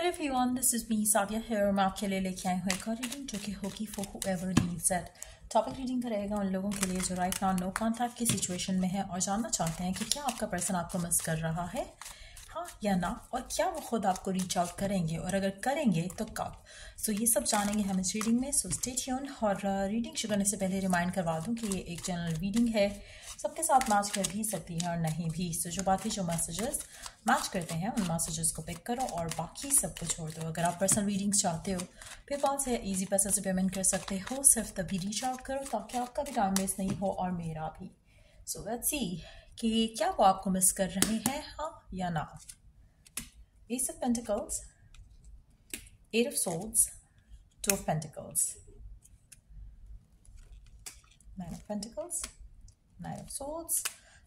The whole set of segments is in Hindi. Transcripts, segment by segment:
Hello everyone, this is me Savia here. मैं आपके लिए लेके आई हूँ एक और रीडिंग जो कि होगी for whoever needs it. Topic reading करेगा उन लोगों के लिए जो राइट नाउ नो कॉन्टैक्ट की सिचुएशन में है और जानना चाहते हैं कि क्या आपका पर्सन आपको मिस कर रहा है, हाँ या ना, और क्या वो खुद आपको रीच आउट करेंगे और अगर करेंगे तो कब। सो ये सब जानेंगे हम इस रीडिंग में। So stay tuned. और रीडिंग शुरू करने से पहले रिमाइंड करवा दूं कि ये एक जनरल रीडिंग है, सबके साथ मैच कर भी सकती है और नहीं भी। सो जो बातें जो मैसेजेस मैच करते हैं उन मैसेजेस को पिक करो और बाकी सबको छोड़ दो। अगर आप पर्सनल रीडिंग्स चाहते हो पेपाल से ईजी पैसा से पेमेंट कर सकते हो, सिर्फ तभी रीच आउट करो ताकि आपका भी टाइम वेस्ट नहीं हो और मेरा भी। सो लेट्स सी कि क्या वो आपको मिस कर रहे हैं, हाँ या ना। Ace of Pentacles, Eight of Swords, Two of Pentacles, Nine of Pentacles, Nine of Swords,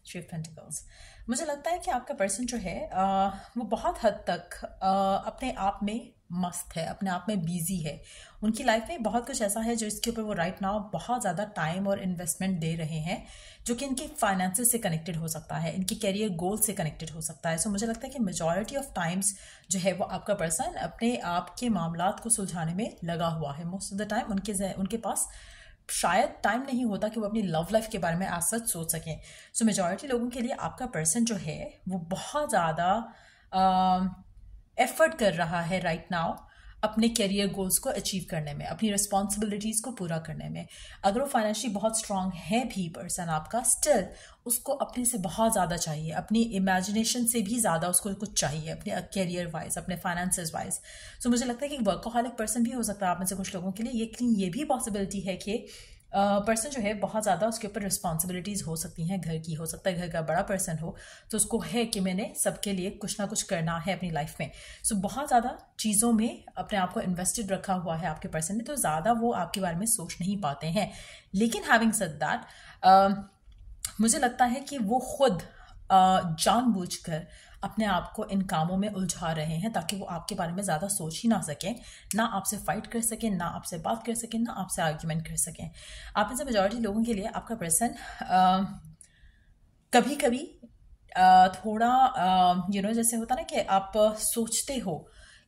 Three of Pentacles। मुझे लगता है कि आपका पर्सन जो है वो बहुत हद तक अपने आप में मस्त है, अपने आप में बिजी है। उनकी लाइफ में बहुत कुछ ऐसा है जो इसके ऊपर वो राइट नाउ बहुत ज़्यादा टाइम और इन्वेस्टमेंट दे रहे हैं, जो कि इनकी फाइनेंसेस से कनेक्टेड हो सकता है, इनकी कैरियर गोल से कनेक्टेड हो सकता है। सो मुझे लगता है कि मेजॉरिटी ऑफ टाइम्स जो है वो आपका पर्सन अपने आप के मामलात को सुलझाने में लगा हुआ है। मोस्ट ऑफ द टाइम उनके पास शायद टाइम नहीं होता कि वो अपनी लव लाइफ के बारे में आज सच सोच सकें। सो मेजॉरिटी लोगों के लिए आपका पर्सन जो है वो बहुत ज़्यादा एफर्ट कर रहा है राइट नाउ अपने करियर गोल्स को अचीव करने में, अपनी रिस्पॉन्सिबिलिटीज़ को पूरा करने में। अगर वो फाइनेंशियली बहुत स्ट्रांग है भी पर्सन आपका, स्टिल उसको अपने से बहुत ज़्यादा चाहिए, अपनी इमेजिनेशन से भी ज़्यादा उसको कुछ चाहिए अपने करियर वाइज, अपने फाइनेंसेस वाइज। सो मुझे लगता है कि वर्कोहॉलिक पर्सन भी हो सकता है आप में से कुछ लोगों के लिए। लेकिन ये भी पॉसिबिलिटी है कि पर्सन जो है बहुत ज़्यादा उसके ऊपर रिस्पॉन्सिबिलिटीज़ हो सकती हैं, घर की, हो सकता है घर का बड़ा पर्सन हो तो उसको है कि मैंने सबके लिए कुछ ना कुछ करना है अपनी लाइफ में। सो बहुत ज़्यादा चीज़ों में अपने आप को इन्वेस्टेड रखा हुआ है आपके पर्सन ने, तो ज़्यादा वो आपके बारे में सोच नहीं पाते हैं। लेकिन हैविंग सेड दैट मुझे लगता है कि वो खुद जानबूझकर अपने आप को इन कामों में उलझा रहे हैं ताकि वो आपके बारे में ज़्यादा सोच ही ना सकें, ना आपसे फाइट कर सकें, ना आपसे बात कर सकें, ना आपसे आर्ग्यूमेंट कर सकें। आप में से मेजॉरिटी लोगों के लिए आपका पर्सन कभी कभी थोड़ा जैसे होता ना कि आप सोचते हो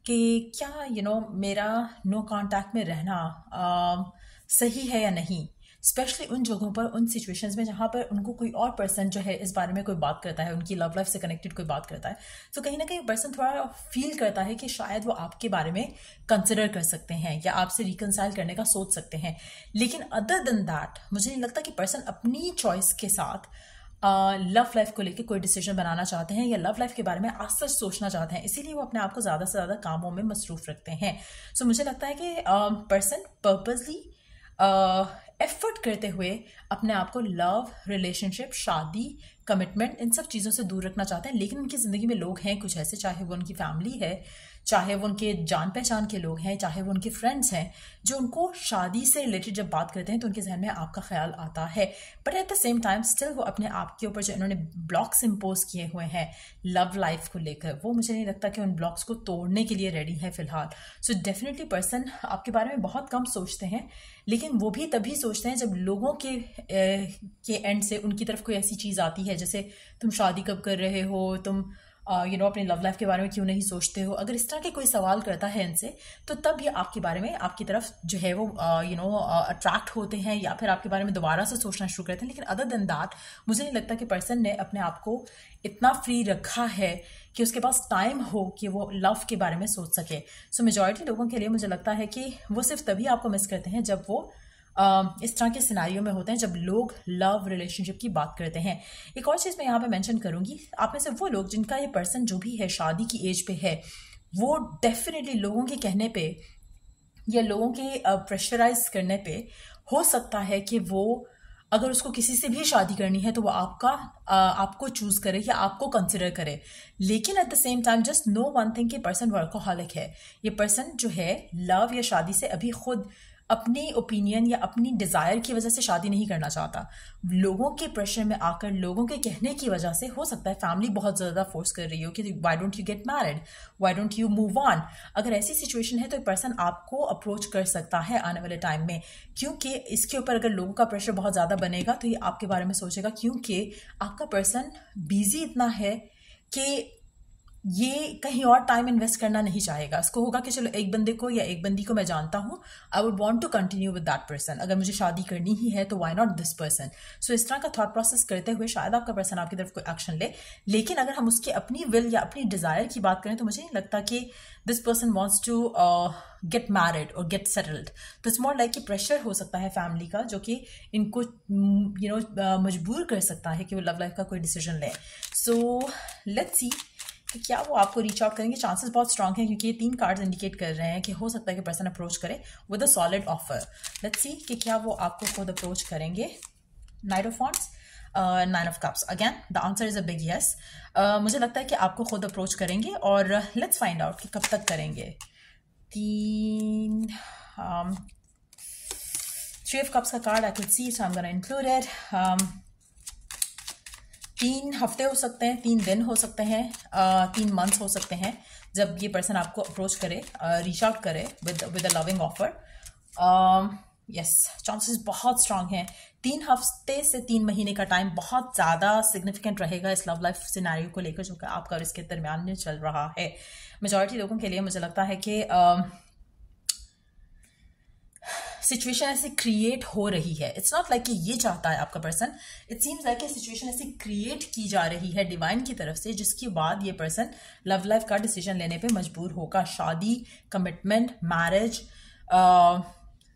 कि क्या मेरा नो कांटेक्ट में रहना सही है या नहीं, स्पेशली उन जगहों पर, उन सिचुएशंस में जहाँ पर उनको कोई और पर्सन जो है इस बारे में कोई बात करता है, उनकी लव लाइफ से कनेक्टेड कोई बात करता है। तो कहीं ना कहीं पर्सन थोड़ा फील करता है कि शायद वो आपके बारे में कंसिडर कर सकते हैं या आपसे रिकनसाइल करने का सोच सकते हैं। लेकिन अदर देन दैट मुझे नहीं लगता कि पर्सन अपनी चॉइस के साथ लव लाइफ को लेकर कोई डिसीजन बनाना चाहते हैं या लव लाइफ के बारे में आज सच सोचना चाहते हैं, इसीलिए वो अपने आप को ज़्यादा से ज़्यादा कामों में मसरूफ रखते हैं। सो मुझे लगता है कि पर्सन पर्पजली एफर्ट करते हुए अपने आप को लव, रिलेशनशिप, शादी, कमिटमेंट, इन सब चीज़ों से दूर रखना चाहते हैं। लेकिन उनकी ज़िंदगी में लोग हैं कुछ ऐसे, चाहे वो उनकी फैमिली है, चाहे वो उनके जान पहचान के लोग हैं, चाहे वो उनके फ्रेंड्स हैं, जो उनको शादी से रिलेटेड जब बात करते हैं तो उनके जहन में आपका ख्याल आता है। But at the same time still वो अपने आप के ऊपर जो इन्होंने ब्लॉक्स इम्पोज किए हुए हैं लव लाइफ को लेकर, वो मुझे नहीं लगता कि उन ब्लॉक्स को तोड़ने के लिए रेडी है फिलहाल। सो डेफिनेटली पर्सन आपके बारे में बहुत कम सोचते हैं, लेकिन वो भी तभी सोचते हैं जब लोगों के एंड से उनकी तरफ कोई ऐसी चीज़ आती है जैसे तुम शादी कब कर रहे हो, तुम अपनी लव लाइफ के बारे में क्यों नहीं सोचते हो। अगर इस तरह के कोई सवाल करता है इनसे तो तब ये आपके बारे में, आपकी तरफ जो है वो अट्रैक्ट होते हैं या फिर आपके बारे में दोबारा से सोचना शुरू करते हैं। लेकिन अदर देन दैट मुझे नहीं लगता कि पर्सन ने अपने आप को इतना फ्री रखा है कि उसके पास टाइम हो कि वो लव के बारे में सोच सके। सो मेजॉरिटी लोगों के लिए मुझे लगता है कि वो सिर्फ तभी आपको मिस करते हैं जब वो इस तरह के सिनारियों में होते हैं, जब लोग लव रिलेशनशिप की बात करते हैं। एक और चीज़ मैं यहाँ पे मेंशन करूँगी, आप में से वो लोग जिनका ये पर्सन जो भी है शादी की एज पे है, वो डेफिनेटली लोगों के कहने पे या लोगों के प्रेशराइज करने पे हो सकता है कि वो अगर उसको किसी से भी शादी करनी है तो वो आपको चूज करे या आपको कंसिडर करे। लेकिन at the same time just know one thing कि पर्सन वर्कोहॉलिक है। ये पर्सन जो है लव या शादी से अभी खुद अपनी ओपिनियन या अपनी डिज़ायर की वजह से शादी नहीं करना चाहता, लोगों के प्रेशर में आकर, लोगों के कहने की वजह से, हो सकता है फैमिली बहुत ज़्यादा फोर्स कर रही हो कि why don't you get married, why don't you move on. अगर ऐसी सिचुएशन है तो पर्सन आपको अप्रोच कर सकता है आने वाले टाइम में, क्योंकि इसके ऊपर अगर लोगों का प्रेशर बहुत ज़्यादा बनेगा तो ये आपके बारे में सोचेगा, क्योंकि आपका पर्सन बिजी इतना है कि ये कहीं और टाइम इन्वेस्ट करना नहीं चाहेगा। इसको होगा कि चलो एक बंदे को या एक बंदी को मैं जानता हूँ, I would want to continue with that person, अगर मुझे शादी करनी ही है तो why not this person. So इस तरह का थॉट प्रोसेस करते हुए शायद आपका पर्सन आपकी तरफ कोई एक्शन ले। लेकिन अगर हम उसकी अपनी विल या अपनी डिजायर की बात करें तो मुझे नहीं लगता कि this person wants to get married और गेट सेटल्ड। तो इट्स मोर लाइक कि प्रेशर हो सकता है फैमिली का, जो कि इनको मजबूर कर सकता है कि वो लव लाइफ का कोई डिसीजन लें। सो लेट्स सी कि क्या वो आपको रीच आउट करेंगे। चांसेस बहुत स्ट्रांग हैं क्योंकि ये 3 कार्ड्स इंडिकेट कर रहे हैं कि हो सकता है कि पर्सन अप्रोच करे with a solid offer. Let's see कि क्या वो आपको खुद अप्रोच करेंगे। Night of wands, nine of cups, again the answer is a big yes. मुझे लगता है कि आपको खुद अप्रोच करेंगे और लेट्स फाइंड आउट कि कब तक करेंगे। 3 ऑफ कप्स का card I could see, so I am gonna include it. 3 हफ्ते हो सकते हैं, 3 दिन हो सकते हैं, 3 मंथ्स हो सकते हैं जब ये पर्सन आपको अप्रोच करे, रीच आउट करे with a loving offer. Yes, chances बहुत स्ट्रांग हैं। 3 हफ्ते से 3 महीने का टाइम बहुत ज़्यादा सिग्निफिकेंट रहेगा इस लव लाइफ सिनेरियो को लेकर जो कि आपका और इसके दरमियान में चल रहा है। मेजॉरिटी लोगों के लिए मुझे लगता है कि सिचुएशन ऐसी क्रिएट हो रही है। इट्स नॉट लाइक कि ये चाहता है आपका person, it seems like situation ऐसी क्रिएट की जा रही है डिवाइन की तरफ से, जिसके बाद ये पर्सन लव लाइफ का डिसीजन लेने पे मजबूर होगा। शादी, कमिटमेंट, मैरिज,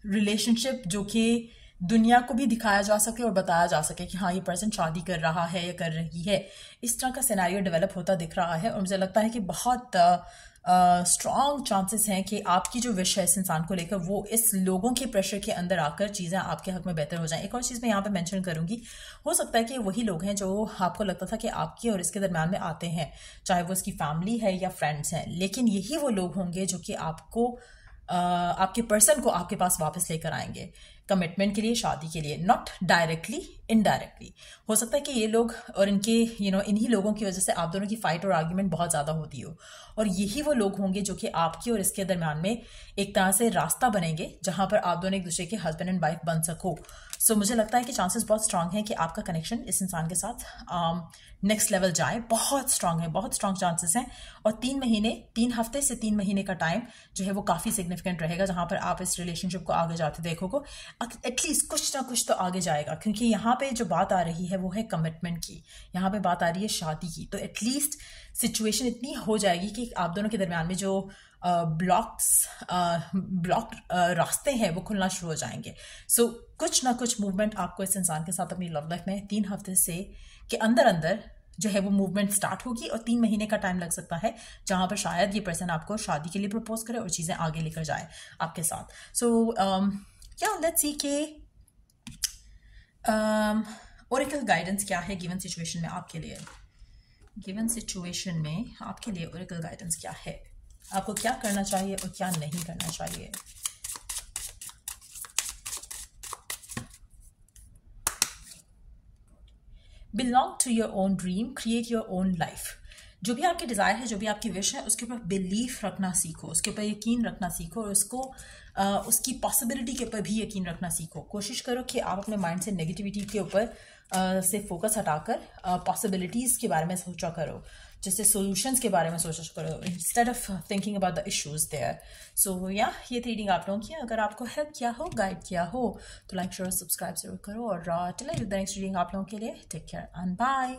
रिलेशनशिप जो कि दुनिया को भी दिखाया जा सके और बताया जा सके कि हाँ ये पर्सन शादी कर रहा है या कर रही है। इस तरह का सिनेरियो डेवलप होता दिख रहा है और मुझे लगता है कि बहुत स्ट्रॉन्ग चांसेस हैं कि आपकी जो विश है इस इंसान को लेकर वो इस लोगों के प्रेशर के अंदर आकर चीज़ें आपके हक में बेहतर हो जाएं। एक और चीज़ मैं यहाँ पे मेंशन करूंगी, हो सकता है कि वही लोग हैं जो आपको लगता था कि आपके और इसके दरम्यान में आते हैं, चाहे वो इसकी फैमिली है या फ्रेंड्स हैं, लेकिन यही वो लोग होंगे जो कि आपको आपके पर्सन को आपके पास वापस लेकर आएंगे कमिटमेंट के लिए, शादी के लिए, नॉट डायरेक्टली, इनडायरेक्टली। हो सकता है कि ये लोग और इनके इन्हीं लोगों की वजह से आप दोनों की फाइट और आर्ग्यूमेंट बहुत ज़्यादा होती हो, और यही वो लोग होंगे जो कि आपकी और इसके दरम्यान में एक तरह से रास्ता बनेंगे जहां पर आप दोनों एक दूसरे के हस्बैंड एंड वाइफ बन सको। सो मुझे लगता है कि चांसेस बहुत स्ट्रांग हैं कि आपका कनेक्शन इस इंसान के साथ नेक्स्ट लेवल जाए। बहुत स्ट्रांग है, बहुत स्ट्रांग चांसेस हैं। और 3 हफ्ते से 3 महीने का टाइम जो है वो काफ़ी सिग्निफिकेंट रहेगा जहां पर आप इस रिलेशनशिप को आगे जाते देखोगे। एटलीस्ट कुछ ना कुछ तो आगे जाएगा, क्योंकि यहाँ पे जो बात आ रही है वो है कमिटमेंट की, यहाँ पे बात आ रही है शादी की। तो एटलीस्ट सिचुएशन इतनी हो जाएगी कि आप दोनों के दरमियान में जो ब्लॉक्ड रास्ते हैं वो खुलना शुरू हो जाएंगे। सो कुछ ना कुछ मूवमेंट आपको इस इंसान के साथ अपनी लव लाइफ में 3 हफ्ते से के अंदर अंदर जो है वो मूवमेंट स्टार्ट होगी, और 3 महीने का टाइम लग सकता है जहां पर शायद ये पर्सन आपको शादी के लिए प्रपोज करे और चीज़ें आगे लेकर जाए आपके साथ। सो या लेट्स सी के ओरेकल गाइडेंस क्या है गिवन सिचुएशन में आपके लिए। गिवन सिचुएशन में आपके लिए ओरेकल गाइडेंस क्या है, आपको क्या करना चाहिए और क्या नहीं करना चाहिए। Belong to your own dream, create your own life. जो भी आपकी डिज़ायर है, जो भी आपकी विश है, उसके ऊपर बिलीफ रखना सीखो, उसके ऊपर यकीन रखना सीखो, और उसको उसकी पॉसिबिलिटी के ऊपर भी यकीन रखना सीखो। कोशिश करो कि आप अपने माइंड से नेगेटिविटी के ऊपर से फोकस हटाकर पॉसिबिलिटीज़ के बारे में सोचा करो, जैसे सॉल्यूशंस के बारे में सोचा करो, instead of thinking about the issues there. So या ये रीडिंग आप लोगों की अगर आपको हेल्प किया हो, गाइड किया हो, तो लाइक शेयर सब्सक्राइब जरूर करो। और टिल नेक्स्ट रीडिंग आप लोगों के लिए टेक केयर एंड बाय।